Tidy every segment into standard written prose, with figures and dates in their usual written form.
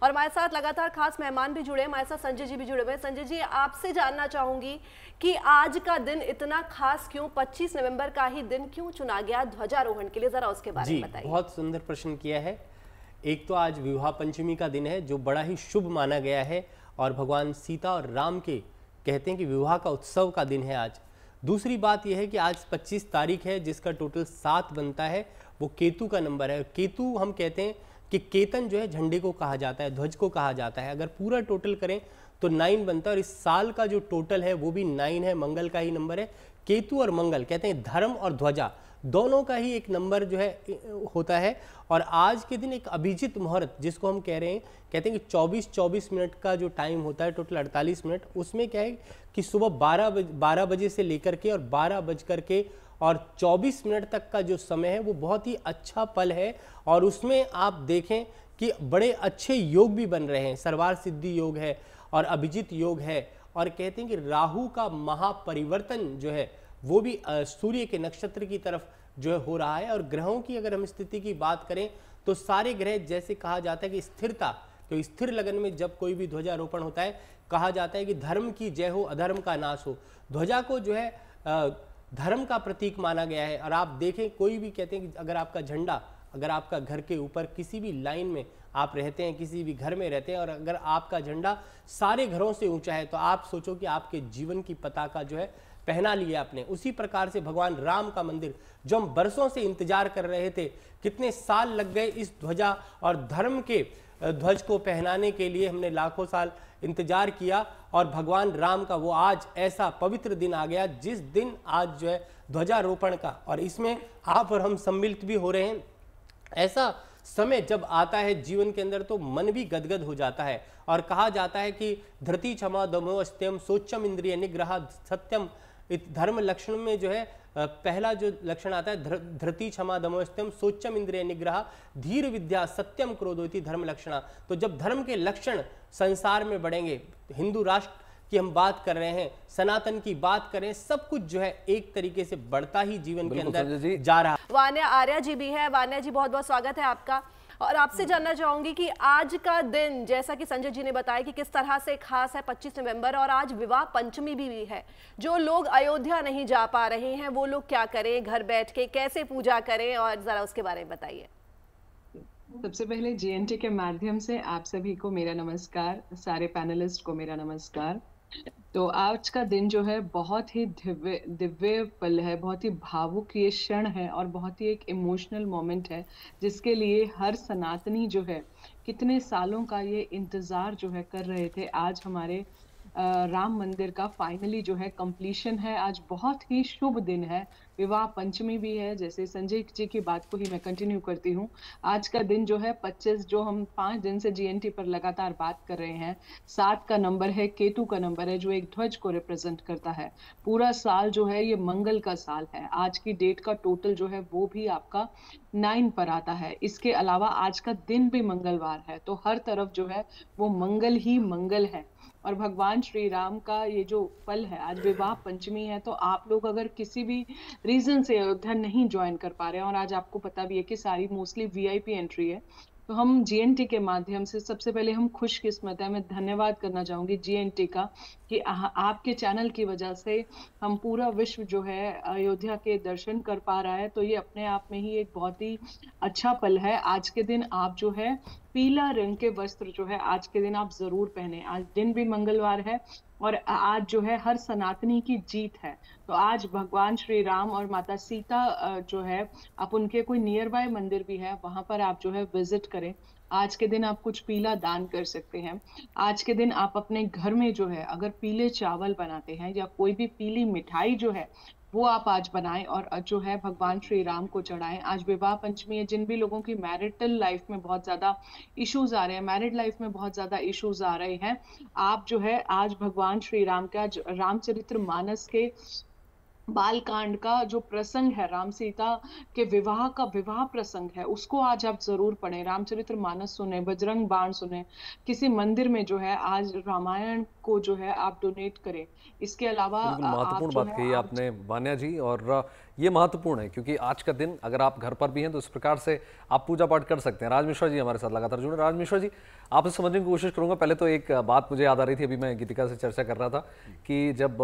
और हमारे साथ लगातार खास मेहमान भी जुड़े हैं, हमारे साथ संजय जी भी जुड़े हुए हैं। संजय जी, आपसे जानना चाहूंगी कि आज का दिन इतना खास क्यों, 25 नवंबर का ही दिन क्यों चुना गया ध्वजारोहण के लिए, जरा उसके बारे में बताइए। बहुत सुंदर प्रश्न किया है। एक तो आज विवाह पंचमी का दिन है जो बड़ा ही शुभ माना गया है और भगवान सीता और राम के कहते हैं कि विवाह का उत्सव का दिन है आज। दूसरी बात यह है कि आज 25 तारीख है जिसका टोटल 7 बनता है, वो केतु का नंबर है। केतु हम कहते हैं कि केतन जो है झंडे को कहा जाता है, ध्वज को कहा जाता है। अगर पूरा टोटल करें तो 9 बनता है और इस साल का जो टोटल है वो भी 9 है, मंगल का ही नंबर है। केतु और मंगल कहते हैं धर्म और ध्वजा दोनों का ही एक नंबर जो है होता है। और आज के दिन एक अभिजित मुहूर्त जिसको हम कह रहे हैं, कहते हैं कि 24 मिनट का जो टाइम होता है, टोटल 48 मिनट, उसमें क्या है कि सुबह 12 बजे से लेकर के और 12 बज कर के और 24 मिनट तक का जो समय है वो बहुत ही अच्छा पल है। और उसमें आप देखें कि बड़े अच्छे योग भी बन रहे हैं, सर्वार सिद्धि योग है और अभिजित योग है। और कहते हैं कि राहु का महापरिवर्तन जो है वो भी सूर्य के नक्षत्र की तरफ जो है हो रहा है। और ग्रहों की अगर हम स्थिति की बात करें तो सारे ग्रह, जैसे कहा जाता है कि स्थिरता, तो स्थिर लगन में जब कोई भी ध्वजारोपण होता है कहा जाता है कि धर्म की जय हो, अधर्म का नाश हो। ध्वजा को जो है धर्म का प्रतीक माना गया है। और आप देखें, कोई भी कहते हैं कि अगर आपका झंडा, अगर आपका घर के ऊपर किसी भी लाइन में आप रहते हैं, किसी भी घर में रहते हैं और अगर आपका झंडा सारे घरों से ऊंचा है तो आप सोचो कि आपके जीवन की पताका जो है पहना लिया आपने। उसी प्रकार से भगवान राम का मंदिर जो हम बरसों से इंतजार कर रहे थे, कितने साल लग गए इस ध्वजा और धर्म के ध्वज को पहनाने के लिए, हमने लाखों साल इंतजार किया और भगवान राम का वो आज ऐसा पवित्र दिन आ गया जिस दिन आज जो है ध्वजारोपण का, और इसमें आप और हम सम्मिलित भी हो रहे हैं। ऐसा समय जब आता है जीवन के अंदर तो मन भी गदगद हो जाता है। और कहा जाता है कि धृति क्षमा दमो अस्त्यम सोच्यम इंद्रिय निग्रह सत्यम। धर्म लक्षण में जो है पहला जो लक्षण आता है धृति क्षमा दमोस्तम सोच्यम इंद्रिय निग्रह धीर विद्या सत्यम क्रोधोति धर्म लक्षणा। तो जब धर्म के लक्षण संसार में बढ़ेंगे, हिंदू राष्ट्र की हम बात कर रहे हैं, सनातन की बात करें, सब कुछ जो है एक तरीके से बढ़ता ही जीवन के अंदर जा रहा है। वान्या आर्या जी भी है। वान्या जी, बहुत बहुत स्वागत है आपका। और आपसे जानना चाहूंगी कि आज का दिन, जैसा कि संजय जी ने बताया कि किस तरह से खास है 25 नवंबर, और आज विवाह पंचमी भी है। जो लोग अयोध्या नहीं जा पा रहे हैं वो लोग क्या करें, घर बैठ के कैसे पूजा करें, और जरा उसके बारे में बताइए। सबसे पहले जीएनटी के माध्यम से आप सभी को मेरा नमस्कार, सारे पैनलिस्ट को मेरा नमस्कार। तो आज का दिन जो है बहुत ही दिव्य दिव्य पल है, बहुत ही भावुक ये क्षण है और बहुत ही एक इमोशनल मोमेंट है जिसके लिए हर सनातनी जो है कितने सालों का ये इंतजार जो है कर रहे थे। आज हमारे राम मंदिर का फाइनली जो है कंप्लीशन है। आज बहुत ही शुभ दिन है, विवाह पंचमी भी है। जैसे संजय जी की बात को ही मैं कंटिन्यू करती हूँ, आज का दिन जो है 25, जो हम 5 दिन से जीएनटी पर लगातार बात कर रहे हैं, 7 का नंबर है, केतु का नंबर है जो एक ध्वज को रिप्रेजेंट करता है। पूरा साल जो है ये मंगल का साल है। आज की डेट का टोटल जो है वो भी आपका 9 पर आता है। इसके अलावा आज का दिन भी मंगलवार है, तो हर तरफ जो है वो मंगल ही मंगल है। और भगवान श्री राम का ये जो पल है, आज विवाह पंचमी है, तो आप लोग अगर किसी भी रीजन से अयोध्या नहीं ज्वाइन कर पा रहे हैं और आज आपको पता भी है कि सारी मोस्टली वीआईपी एंट्री है, तो हम जीएनटी के माध्यम से सबसे पहले हम खुशकिस्मत है। मैं धन्यवाद करना चाहूंगी जीएनटी का कि आपके चैनल की वजह से हम पूरा विश्व जो है अयोध्या के दर्शन कर पा रहा है। तो ये अपने आप में ही एक बहुत ही अच्छा पल है। आज के दिन आप जो है पीला रंग के वस्त्र जो है आज के दिन आप जरूर पहने। आज दिन भी मंगलवार है और आज जो है हर सनातनी की जीत है। तो आज भगवान श्री राम और माता सीता जो है, आप उनके कोई नियर बाय मंदिर भी है, वहां पर आप जो है विजिट करें। आज के दिन आप कुछ पीला दान कर सकते हैं। आज के दिन आप अपने घर में जो है अगर पीले चावल बनाते हैं या कोई भी पीली मिठाई जो है वो आप आज बनाएं और जो है भगवान श्री राम को चढ़ाएं। आज विवाह पंचमी है। जिन भी लोगों की मैरिटल लाइफ में बहुत ज्यादा इश्यूज आ रहे हैं, मैरिड लाइफ में बहुत ज्यादा इश्यूज आ रहे हैं, आप जो है आज भगवान श्री राम का रामचरित्र मानस के बाल कांड का जो प्रसंग है, राम सीता के विवाह का विवाह प्रसंग है, उसको आज आप जरूर पढ़ें। रामचरितमानस सुने, बजरंग बाण सुने, किसी मंदिर में जो है आज रामायण को जो है आप डोनेट करें। इसके अलावा बिल्कुल आप महत्वपूर्ण जो बात है कही आज आपने वान्या जी। और ये महत्वपूर्ण है क्योंकि आज का दिन अगर आप घर पर भी हैं तो इस प्रकार से आप पूजा पाठ कर सकते हैं। राज मिश्रा जी हमारे साथ लगातार जुड़े। राज मिश्रा जी, आपसे समझने की कोशिश करूंगा। पहले तो एक बात मुझे याद आ रही थी, अभी मैं गीतिका से चर्चा कर रहा था कि जब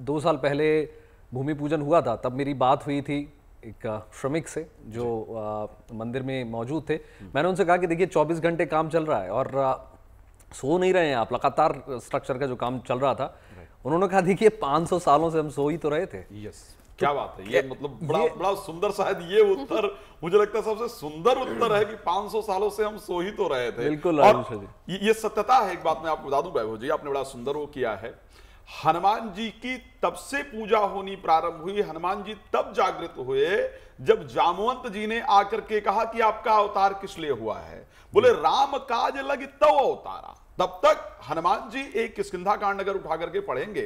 2 साल पहले भूमि पूजन हुआ था तब मेरी बात हुई थी एक श्रमिक से जो मंदिर में मौजूद थे। मैंने उनसे कहा कि देखिए 24 घंटे काम चल रहा है और सो नहीं रहे हैं आप, लगातार स्ट्रक्चर का जो काम चल रहा था। उन्होंने कहा देखिए 500 सालों से हम सो ही तो रहे थे। यस, क्या बात है, ये मतलब बड़ा सुंदर, शायद ये उत्तर मुझे लगता है सबसे सुंदर उत्तर है कि 500 सालों से हम सो ही तो रहे थे। बिल्कुल। और ये सत्यता है। एक बात मैं आपको बता दूं वैभव जी, आपने बड़ा सुंदर वो किया है। हनुमान जी की तब से पूजा होनी प्रारंभ हुई, हनुमान जी तब जागृत हुए जब जामवंत जी ने आकर के कहा कि आपका अवतार किस लिए हुआ है। बोले राम काज लगी तब अवतारा। तब तक हनुमान जी एक किष्किंधा कांड अगर उठा करके पढ़ेंगे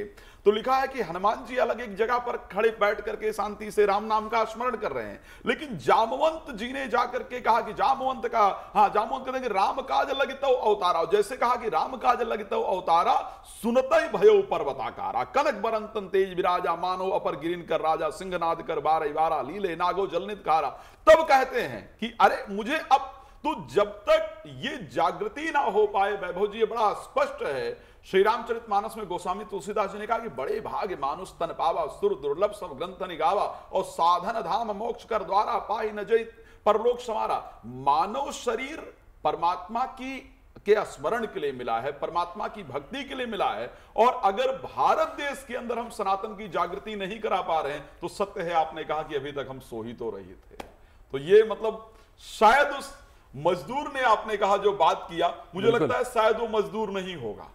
तो लिखा है कि हनुमान जी अलग एक जगह पर खड़े बैठ करके शांति से राम नाम का स्मरण कर रहे हैं, लेकिन जामवंत जी ने जाकर के कहा कि जामवंत कहते हैं कि राम काज लगित अवतारा। जैसे कहा कि राम काज लगित अवतारा, सुनत ही भयो पर्वताकारा, कनक बरंतन तेज विराजा, मानो अपर गिरिन कर राजा, सिंहनाद कर बारह बारा, लीले नागो जलनित खारा। तब कहते हैं कि अरे मुझे अब तो जब तक ये जागृति ना हो पाए, वैभव जी ये बड़ा स्पष्ट है। श्री रामचरितमानस में गोस्वामी तुलसीदास जी ने कहा कि बड़े भाग्य मानुष तन पावा, सुर दुर्लभ सब ग्रंथ निगावा, और साधन धाम मोक्ष कर द्वारा, पाई न जय परलोक समारा। मानव शरीर परमात्मा की के स्मरण के लिए मिला है, परमात्मा की भक्ति के लिए मिला है। और अगर भारत देश के अंदर हम सनातन की जागृति नहीं करा पा रहे हैं तो सत्य है, आपने कहा कि अभी तक हम सो ही तो रहे थे। तो ये मतलब शायद उस मजदूर ने, आपने कहा जो बात किया, मुझे लगता है शायद वो मजदूर नहीं होगा,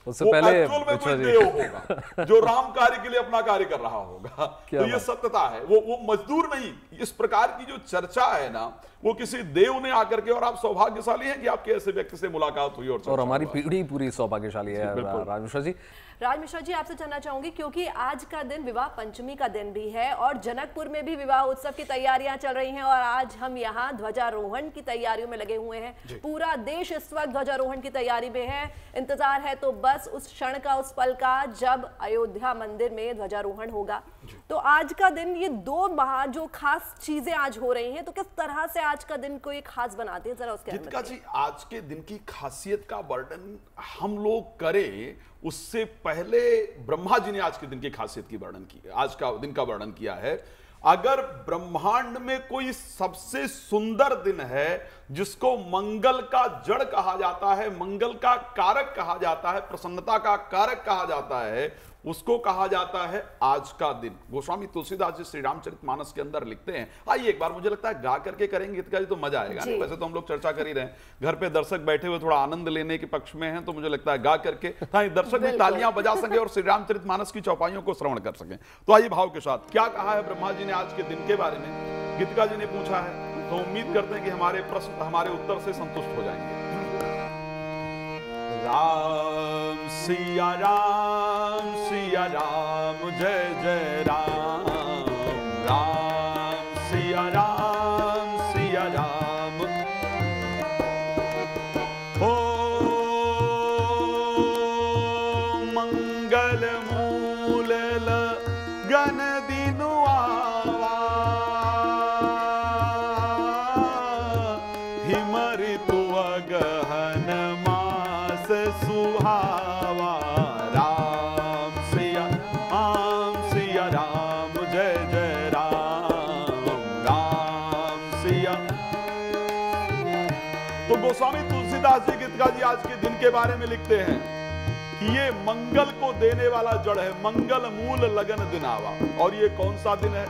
उससे वो पहले एक्चुअल में कोई देव होगा जो राम कार्य के लिए अपना कार्य कर रहा होगा। तो ये सत्यता है, वो मजदूर नहीं। इस प्रकार की जो चर्चा है ना, वो किसी देव ने आकर के, और आप सौभाग्यशाली हैं कि आपके ऐसे व्यक्ति से मुलाकात हुई और हमारी पीढ़ी पूरी सौभाग्यशाली है। राज मिश्रा जी, राज मिश्रा जी आपसे जानना चाहूंगी क्योंकि आज का दिन विवाह पंचमी का दिन भी है और जनकपुर में भी विवाह उत्सव की तैयारियां चल रही हैं और आज हम यहाँ ध्वजारोहण की तैयारियों में लगे हुए हैं। पूरा देश इस वक्त ध्वजारोहण की तैयारी में है। इंतजार है तो बस उस क्षण का, उस पल का जब अयोध्या मंदिर में ध्वजारोहण होगा। तो आज का दिन, ये दो जो खास चीजें आज हो रही हैं, तो किस तरह से आज का दिन को एक खास बनाते हैं, जरा उसके गीतिका जी आज के दिन की खासियत का वर्णन हम लोग करें उससे पहले ब्रह्मा जी ने आज के दिन की खासियत की वर्णन की, आज का दिन का वर्णन किया है। अगर ब्रह्मांड में कोई सबसे सुंदर दिन है जिसको मंगल का जड़ कहा जाता है, मंगल का कारक कहा जाता है, प्रसन्नता का कारक कहा जाता है, उसको कहा जाता है आज का दिन। गोस्वामी तुलसीदास जी श्री रामचरितमानस के अंदर लिखते हैं। आइए एक बार, मुझे लगता है गा करके करेंगे गीतिका जी तो मजा आएगा। वैसे तो हम लोग चर्चा कर ही रहे हैं, घर पे दर्शक बैठे हुए थोड़ा आनंद लेने के पक्ष में हैं, तो मुझे लगता है गा करके दर्शक भी तालियां बजा सके और श्री रामचरितमानस की चौपाइयों को श्रवण कर सकें। तो आइए भाव के साथ, क्या कहा है ब्रह्मा जी ने आज के दिन के बारे में, गीतिका जी ने पूछा है, तो उम्मीद करते हैं कि हमारे प्रश्न, हमारे उत्तर से संतुष्ट हो जाएंगे। राम सिया राम, सिया राम, जय जय राम, राम सिया राम, सिया राम। ओ मंगल मूल लगन दिनु आवा, हिम ऋतु अगहन सुहावा। राम सिया राम, जय जय राम, राम सिया। तो गोस्वामी तुलसीदास जी गीतिका जी आज के दिन के बारे में लिखते हैं कि ये मंगल को देने वाला जड़ है, मंगल मूल लगन दिनावा। और ये कौन सा दिन है?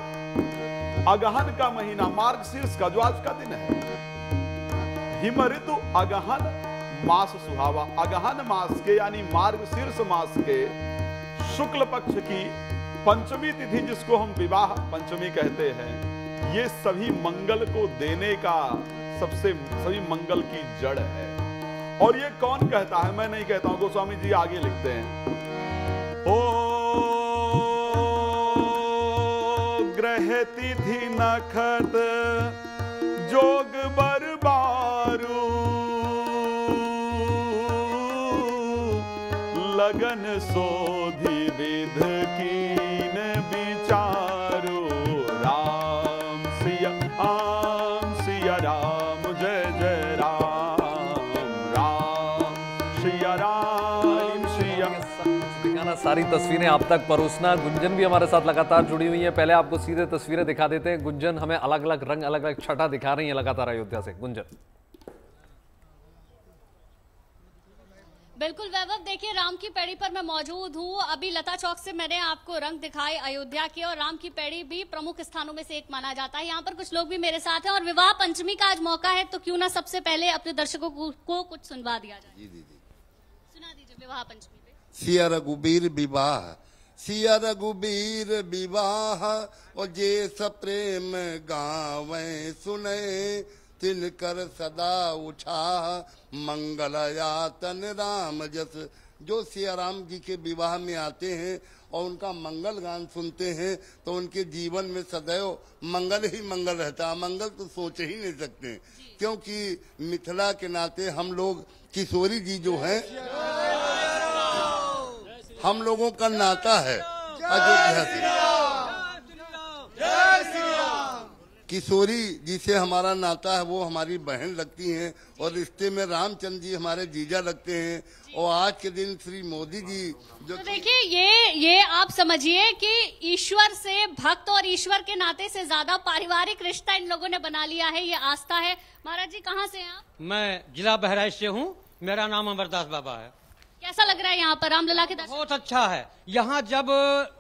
अगहन का महीना, मार्गशीर्ष का, जो आज का दिन है। हिम ऋतु अगहन मास सुहावा, अगहन मास के यानी मार्गशीर्ष मास के शुक्ल पक्ष की पंचमी तिथि, जिसको हम विवाह पंचमी कहते हैं, ये सभी मंगल को देने का सभी मंगल की जड़ है। और ये कौन कहता है? मैं नहीं कहता हूं, गोस्वामी जी आगे लिखते हैं। ओ तिथि नखत जोग बरबारू लगन सोधि विध कीन विचारो राम सिया राम जय जय राम राम सिया दिखाना, सारी तस्वीरें आप तक परोसना। गुंजन भी हमारे साथ लगातार जुड़ी हुई है। पहले आपको सीधे तस्वीरें दिखा देते हैं। गुंजन हमें अलग अलग रंग, अलग अलग छटा दिखा रही है लगातार अयोध्या से। गुंजन। बिल्कुल वैभव, देखिए राम की पैड़ी पर मैं मौजूद हूँ। अभी लता चौक से मैंने आपको रंग दिखाए अयोध्या के, और राम की पैड़ी भी प्रमुख स्थानों में से एक माना जाता है। यहाँ पर कुछ लोग भी मेरे साथ हैं और विवाह पंचमी का आज मौका है, तो क्यों ना सबसे पहले अपने दर्शकों को कुछ सुनवा दिया जाए। जी दीदी, सुना दीजिए विवाह पंचमी पे। सिया रघुबीर विवाह, सिया रघुबीर विवाह, और जे सप्रेम गावे सुने, तिनकर सदा उछा मंगलयातन राम जस। जो सिया राम जी के विवाह में आते हैं और उनका मंगल गान सुनते हैं तो उनके जीवन में सदैव मंगल ही मंगल रहता। मंगल तो सोच ही नहीं सकते, क्योंकि मिथिला के नाते हम लोग, किशोरी जी जो हैं, हम लोगों का नाता है अयोध्या से। किशोरी जी से हमारा नाता है, वो हमारी बहन लगती हैं, और रिश्ते में रामचंद्र जी हमारे जीजा लगते हैं। और आज के दिन श्री मोदी जी जो, तो देखिए ये आप समझिए कि ईश्वर से भक्त और ईश्वर के नाते से ज्यादा पारिवारिक रिश्ता इन लोगों ने बना लिया है, ये आस्था है। महाराज जी कहाँ से हैं आप? मैं जिला बहराइच से हूँ, मेरा नाम अमरदास बाबा है। कैसा लग रहा है यहाँ पर रामलला के दर्शन? बहुत अच्छा है। यहाँ जब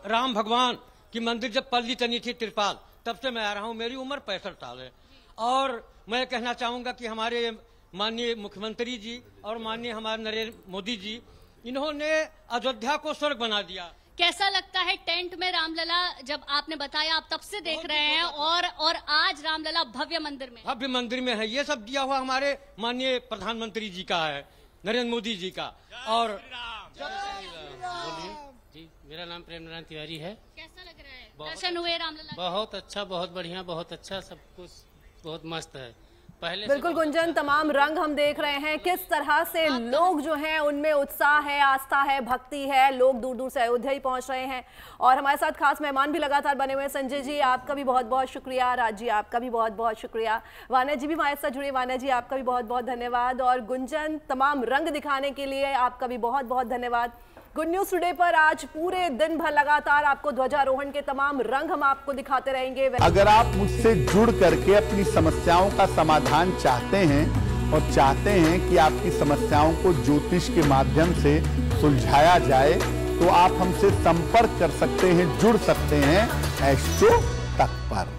राम भगवान की मंदिर जब पल्ली तनी थी तिरपाल, तब से मैं आ रहा हूँ। मेरी उम्र 65 साल है, और मैं कहना चाहूंगा कि हमारे माननीय मुख्यमंत्री जी और माननीय हमारे नरेंद्र मोदी जी, इन्होंने अयोध्या को स्वर्ग बना दिया। कैसा लगता है टेंट में रामलला? जब आपने बताया आप तब से देख रहे हैं, और आज रामलला भव्य मंदिर में, भव्य मंदिर में है। ये सब दिया हुआ हमारे माननीय प्रधानमंत्री जी का है, नरेंद्र मोदी जी का। और जी, मेरा नाम प्रेम नारायण तिवारी है। कैसा लग रहा है? दर्शन हुए रामलला? बहुत अच्छा, बहुत बढ़िया, बहुत अच्छा, सब कुछ बहुत मस्त है। पहले बिल्कुल गुंजन, तमाम रंग हम देख रहे हैं, किस तरह से लोग जो हैं उनमें उत्साह है, आस्था है, भक्ति है। लोग दूर दूर से अयोध्या ही पहुंच रहे हैं, और हमारे साथ खास मेहमान भी लगातार बने हुए हैं। संजय जी आपका भी बहुत बहुत शुक्रिया, राज जी आपका भी बहुत बहुत शुक्रिया, वान्या जी भी हमारे साथ जुड़े, वान्या जी आपका भी बहुत बहुत धन्यवाद, और गुंजन तमाम रंग दिखाने के लिए आपका भी बहुत बहुत धन्यवाद। गुड न्यूज टुडे पर आज पूरे दिन भर लगातार आपको ध्वजारोहण के तमाम रंग हम आपको दिखाते रहेंगे। अगर आप मुझसे जुड़ करके अपनी समस्याओं का समाधान चाहते हैं और चाहते हैं कि आपकी समस्याओं को ज्योतिष के माध्यम से सुलझाया जाए, तो आप हमसे संपर्क कर सकते हैं, जुड़ सकते हैं एस्ट्रो तक पर।